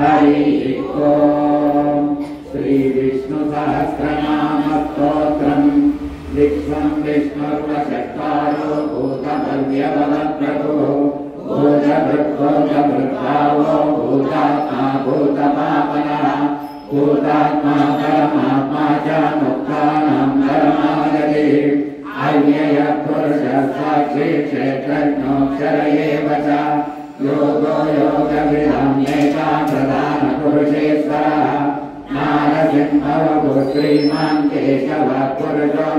हरि ओम श्री विष्णु सहस्रनाम स्तोत्रम विश्वं विष्णुर्वचत्वारो भूतभव्यवदप्रभो भूतभृद्भूतभृद्भावो भूतात्मा भूतपावनः भूतात्मा परमात्मा च मुक्तानां परमागतिः अव्ययः पुरुषः साक्षी क्षेत्रज्ञोऽक्षर एव च योगो योगविधान्येका प्रधानपुरुषेश्वरः नारसिंहः श्रीमान् केशवः पुरुषो